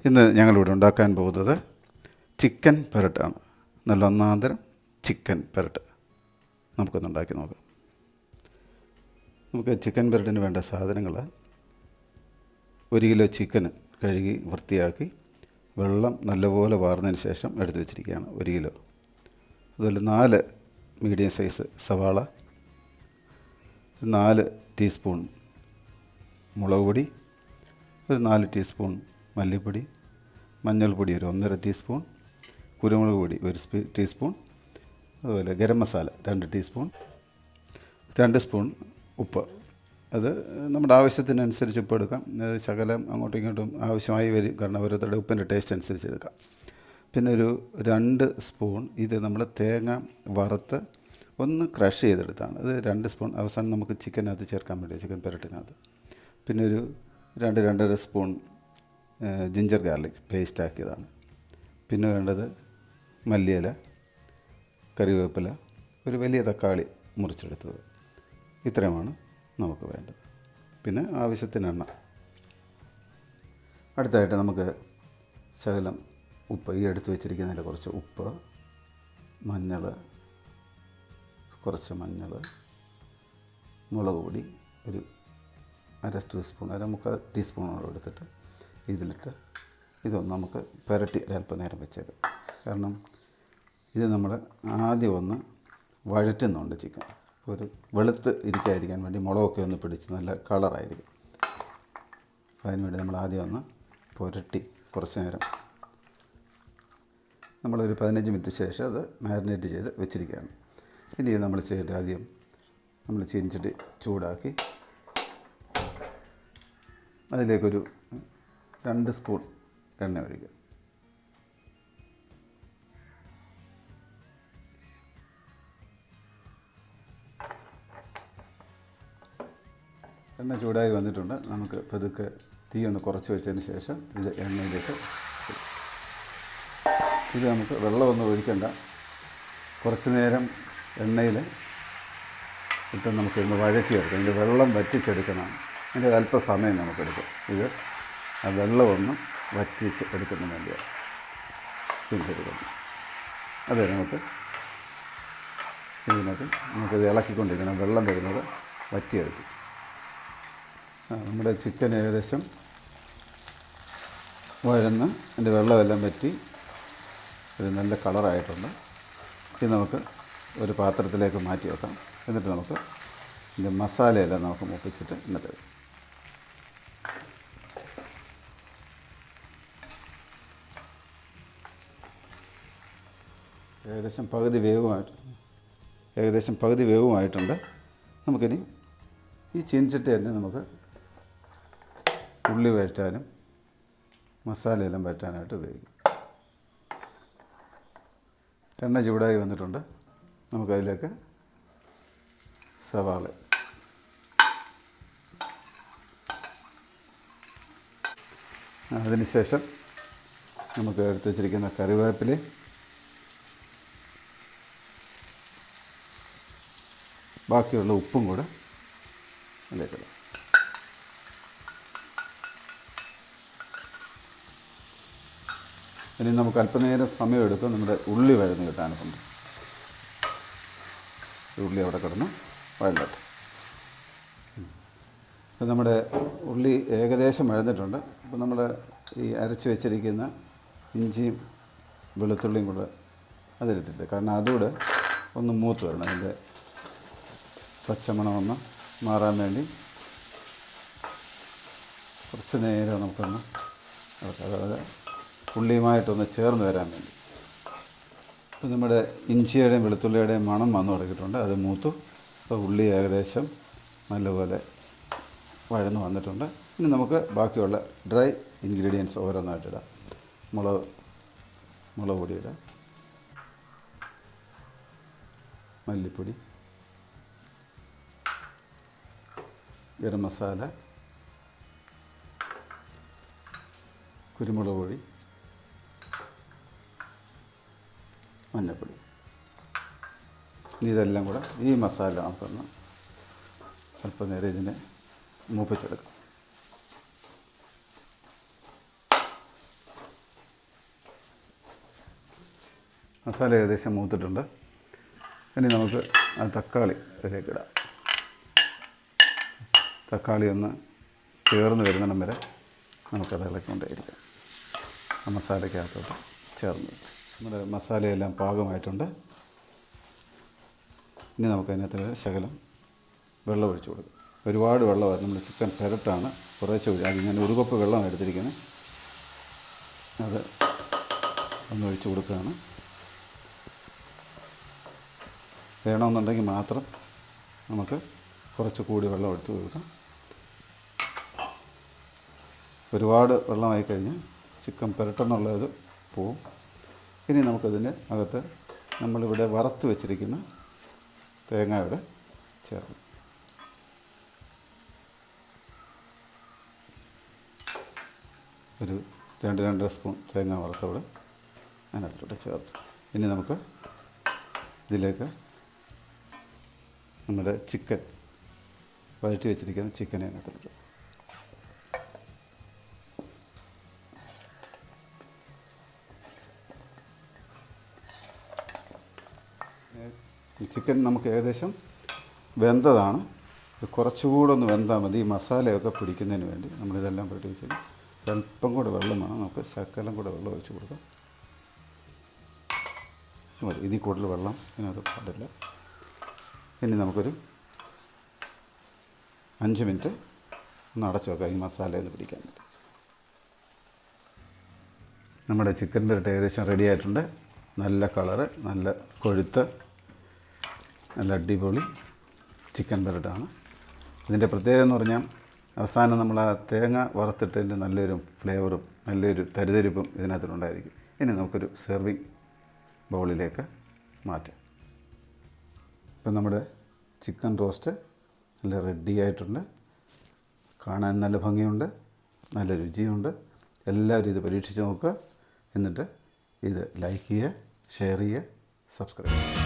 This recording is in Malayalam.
ഇന്ന് ഞങ്ങളിവിടെ ഉണ്ടാക്കാൻ പോകുന്നത് ചിക്കൻ പെരട്ടാണ്. നല്ല ഒന്നാന്തരം ചിക്കൻ പെരട്ട് നമുക്കൊന്ന് ഉണ്ടാക്കി നോക്കാം. നമുക്ക് ചിക്കൻ പെരട്ടിന് വേണ്ട സാധനങ്ങൾ: 1 കിലോ ചിക്കൻ കഴുകി വൃത്തിയാക്കി വെള്ളം നല്ലപോലെ വാർന്നതിന് ശേഷം എടുത്ത് വെച്ചിരിക്കുകയാണ് 1 കിലോ. അതുപോലെ 4 മീഡിയം സൈസ് സവാള, 4 ടീസ്പൂൺ മുളക് പൊടി, ഒരു 4 ടീസ്പൂൺ മല്ലിപ്പൊടി, മഞ്ഞൾപ്പൊടി ഒരു 1.5 ടീസ്പൂൺ, കുരുമുളക് പൊടി 1 ടീസ്പൂൺ, അതുപോലെ ഗരം മസാല 2 ടീസ്പൂൺ, 2 സ്പൂൺ ഉപ്പ്. അത് നമ്മുടെ ആവശ്യത്തിനനുസരിച്ച് ഉപ്പ് എടുക്കാം. അത് ശകലം അങ്ങോട്ടും ഇങ്ങോട്ടും ആവശ്യമായി വരും, കാരണം ഓരോരുത്തരുടെ ഉപ്പിൻ്റെ ടേസ്റ്റ് അനുസരിച്ച് എടുക്കാം. പിന്നെ ഒരു 2 സ്പൂൺ ഇത് നമ്മൾ തേങ്ങ വറുത്ത് ഒന്ന് ക്രഷ് ചെയ്തെടുത്താണ്. അത് 2 സ്പൂൺ അവസാനം നമുക്ക് ചിക്കനകത്ത് ചേർക്കാൻ വേണ്ടി, ചിക്കൻ പെരട്ടിനകത്ത്. പിന്നെ ഒരു 2-2.5 സ്പൂൺ ജിഞ്ചർ ഗാർലിക് പേസ്റ്റ് ആക്കിയതാണ്. പിന്നെ വേണ്ടത് മല്ലിയില, കറിവേപ്പില, ഒരു വലിയ തക്കാളി മുറിച്ചെടുത്തത്. ഇത്രയുമാണ് നമുക്ക് വേണ്ടത്. പിന്നെ ആവശ്യത്തിന് എണ്ണ. അടുത്തായിട്ട് നമുക്ക് ശകലം ഉപ്പ്, ഈ എടുത്ത് വെച്ചിരിക്കുന്നതിൽ കുറച്ച് ഉപ്പ്, മഞ്ഞൾ, കുറച്ച് മഞ്ഞൾ, മുളക് പൊടി ഒരു 1/2 ടീസ്പൂൺ, 1/4 ടീസ്പൂണോളം എടുത്തിട്ട് ഇതിലിട്ട് ഇതൊന്ന് നമുക്ക് പുരട്ടി അല്പം നേരം വെച്ചേക്കാം. കാരണം ഇത് നമ്മൾ ആദ്യം ഒന്ന് വഴറ്റുന്നുണ്ട് ചിക്കൻ. ഒരു വെളുത്ത് ഇരിക്കാതിരിക്കാൻ വേണ്ടി മുളകൊക്കെ ഒന്ന് പിടിച്ച് നല്ല കളറായിരിക്കും. അതിനുവേണ്ടി നമ്മൾ ആദ്യം ഒന്ന് പുരട്ടി കുറച്ച് നേരം നമ്മളൊരു 15 മിനിറ്റ് ശേഷം അത് മാരിനേറ്റ് ചെയ്ത് വെച്ചിരിക്കുകയാണ്. ഇനി നമ്മൾ ചെയ്യേണ്ടത്, ആദ്യം നമ്മൾ ചീനിച്ചട്ടി ചൂടാക്കി അതിലേക്കൊരു 2 സ്പൂൺ എണ്ണ ഒഴിക്കുക. എണ്ണ ചൂടായി വന്നിട്ടുണ്ട്. നമുക്ക് പതുക്കെ തീ ഒന്ന് കുറച്ച് വെച്ചതിന് ശേഷം ഇത് എണ്ണയിലേക്ക്, ഇത് നമുക്ക് വെള്ളമൊന്നും ഒഴിക്കണ്ട, കുറച്ച് നേരം എണ്ണയിൽ ഇട്ട് നമുക്കിന്ന് വഴറ്റിയെടുക്കാം. ഇതിൻ്റെ വെള്ളം വറ്റിച്ചെടുക്കണം. അതിൻ്റെ അല്പസമയം നമുക്കെടുക്കും. ഇത് ആ വെള്ളമൊന്നും വറ്റിച്ച് എടുക്കുന്ന വേണ്ടിയാണ് ചീനിച്ചെടുക്കുന്നത്. അതെ, നമുക്ക് ഇതിനകത്ത് നമുക്കിത് ഇളക്കിക്കൊണ്ടിരിക്കണം. വെള്ളം വരുന്നത് വറ്റിയെടുക്കും. നമ്മുടെ ചിക്കൻ ഏകദേശം വഴന്ന് അതിൻ്റെ വെള്ളമെല്ലാം വറ്റി ഒരു നല്ല കളറായിട്ടുണ്ട്. ഇത് നമുക്ക് ഒരു പാത്രത്തിലേക്ക് മാറ്റി വെക്കാം. എന്നിട്ട് നമുക്ക് ഇതിൻ്റെ മസാലയെല്ലാം നമുക്ക് മുപ്പിച്ചിട്ട് ഇന്നത്തെ ഏകദേശം പകുതി വേവുമായിട്ടുണ്ട്. നമുക്കിനി ഈ ചീനിച്ചട്ടി തന്നെ നമുക്ക് ഉള്ളി വഴറ്റാനും മസാലയെല്ലാം വഴറ്റാനായിട്ട് ഉപയോഗിക്കും. എണ്ണ ചൂടായി വന്നിട്ടുണ്ട്. നമുക്കതിലേക്ക് സവാള, അതിനുശേഷം നമുക്ക് എടുത്ത് വച്ചിരിക്കുന്ന കറിവേപ്പില, ബാക്കിയുള്ള ഉപ്പും കൂടെ അതിലേക്കിടാം. ഇനി നമുക്ക് അല്പനേരം സമയമെടുക്കും നമ്മുടെ ഉള്ളി വഴന്ന് കിട്ടാനുണ്ട്. ഉള്ളി അവിടെ കിടന്ന് വഴലട്ടെ. അപ്പോൾ നമ്മുടെ ഉള്ളി ഏകദേശം വഴന്നിട്ടുണ്ട്. അപ്പോൾ നമ്മൾ ഈ അരച്ച് വെച്ചിരിക്കുന്ന ഇഞ്ചിയും വെളുത്തുള്ളിയും കൂടെ അതിലിട്ടിട്ട്, കാരണം അതുകൂടെ ഒന്ന് മൂത്ത് വരണം. അതിൻ്റെ പച്ചമണം ഒന്ന് മാറാൻ വേണ്ടി കുറച്ച് നേരം നമുക്കൊന്ന് അതായത് ഉള്ളിയുമായിട്ടൊന്ന് ചേർന്ന് വരാൻ വേണ്ടി. അപ്പോൾ നമ്മുടെ ഇഞ്ചിയുടെയും വെളുത്തുള്ളിയുടെയും മണം വന്നു തുടങ്ങിയിട്ടുണ്ട്. അത് മൂത്തു. അപ്പോൾ ഉള്ളി ഏകദേശം നല്ലപോലെ വഴന്ന് വന്നിട്ടുണ്ട്. ഇനി നമുക്ക് ബാക്കിയുള്ള ഡ്രൈ ഇൻഗ്രീഡിയൻസ് ഓരോന്നായിട്ടിടാം. മുളക് പൊടി ഇടാം, മല്ലിപ്പൊടി, ഗരം മസാല, കുരുമുളക് പൊടി, മഞ്ഞൾപ്പൊടി. ഇനി ഇതെല്ലാം കൂടെ ഈ മസാല നമുക്കൊന്ന് അല്പം നേരം ഇതിനെ മൂപ്പിച്ചെടുക്കാം. മസാല ഏകദേശം മൂത്തിട്ടുണ്ട്. ഇനി നമുക്ക് ആ തക്കാളി ഇതിലേക്ക് ഇടാം. തക്കാളി ഒന്ന് ചേർന്ന് വരുന്നിടം വരെ നമുക്കത് ഇളക്കിക്കൊണ്ടേയിരിക്കാം. ആ മസാലയ്ക്കകത്തോട്ട് ചേർന്ന് നമ്മുടെ മസാലയെല്ലാം പാകമായിട്ടുണ്ട്. ഇനി നമുക്കതിനകത്ത് ശകലം വെള്ളം ഒഴിച്ച് കൊടുക്കും. ഒരുപാട് വെള്ളമാണ്. നമ്മൾ ചിക്കൻ പെരട്ടാണ്, കുറേശ്ശെ ഒഴിച്ച്. അത് ഞാൻ 1 കപ്പ് വെള്ളം എടുത്തിരിക്കുന്നത്. അത് ഒന്ന് ഒഴിച്ച് കൊടുക്കുകയാണ്. വേണമെന്നുണ്ടെങ്കിൽ മാത്രം നമുക്ക് കുറച്ച് കൂടി വെള്ളം എടുത്ത് കൊടുക്കാം. ഒരുപാട് വെള്ളമായി കഴിഞ്ഞാൽ ചിക്കൻ പെരട്ടെന്നുള്ളത് പോവും. ഇനി നമുക്കതിൻ്റെ അകത്ത് നമ്മളിവിടെ വറുത്ത് വെച്ചിരിക്കുന്ന തേങ്ങയുടെ ചേർക്കും. ഒരു 2-2.5 സ്പൂൺ തേങ്ങ വറുത്തോടെ അതിനകത്തോട്ട് ചേർത്ത് ഇനി നമുക്ക് ഇതിലേക്ക് നമ്മുടെ ചിക്കൻ വഴറ്റി വെച്ചിരിക്കുന്ന ചിക്കനെ അതിനകത്തോട്ട് ചിക്കൻ നമുക്ക് ഏകദേശം വെന്തതാണ്. കുറച്ചുകൂടെ ഒന്ന് വെന്താൽ മതി. ഈ മസാലയൊക്കെ പിടിക്കുന്നതിന് വേണ്ടി നമ്മളിതെല്ലാം പുരട്ടി വെച്ച് അല്പം കൂടെ വെള്ളം വേണം. നമുക്ക് ശകലം കൂടെ വെള്ളം ഒഴിച്ച് കൊടുക്കാം. മതി, ഇതിൽ കൂടുതൽ വെള്ളം ഇതിനകത്ത് പാടില്ല. ഇനി നമുക്കൊരു 5 മിനിറ്റ് ഒന്ന് അടച്ച് വെക്കാം ഈ മസാലയിൽ പിടിക്കാൻ വേണ്ടി. നമ്മുടെ ചിക്കൻ പെരട്ട് ഏകദേശം റെഡി ആയിട്ടുണ്ട്. നല്ല കളറ്, നല്ല കൊഴുത്ത്, നല്ല അടിപൊളി ചിക്കൻ പെരട്ടാണ്. ഇതിൻ്റെ പ്രത്യേകത എന്ന് പറഞ്ഞാൽ അവസാനം നമ്മൾ ആ തേങ്ങ വറുത്തിട്ടതിൻ്റെ നല്ലൊരു ഫ്ലേവറും നല്ലൊരു തരിതരിപ്പും ഇതിനകത്തുണ്ടായിരിക്കും. ഇനി നമുക്കൊരു സെർവിങ് ബൗളിലേക്ക് മാറ്റാം. ഇപ്പം നമ്മുടെ ചിക്കൻ റോസ്റ്റ് നല്ല റെഡി ആയിട്ടുണ്ട്. കാണാൻ നല്ല ഭംഗിയുണ്ട്, നല്ല രുചിയുണ്ട്. എല്ലാവരും ഇത് പരീക്ഷിച്ച് നോക്കുക. എന്നിട്ട് ഇത് ലൈക്ക് ചെയ്യുക, ഷെയർ ചെയ്യുക, സബ്സ്ക്രൈബ് ചെയ്യുക.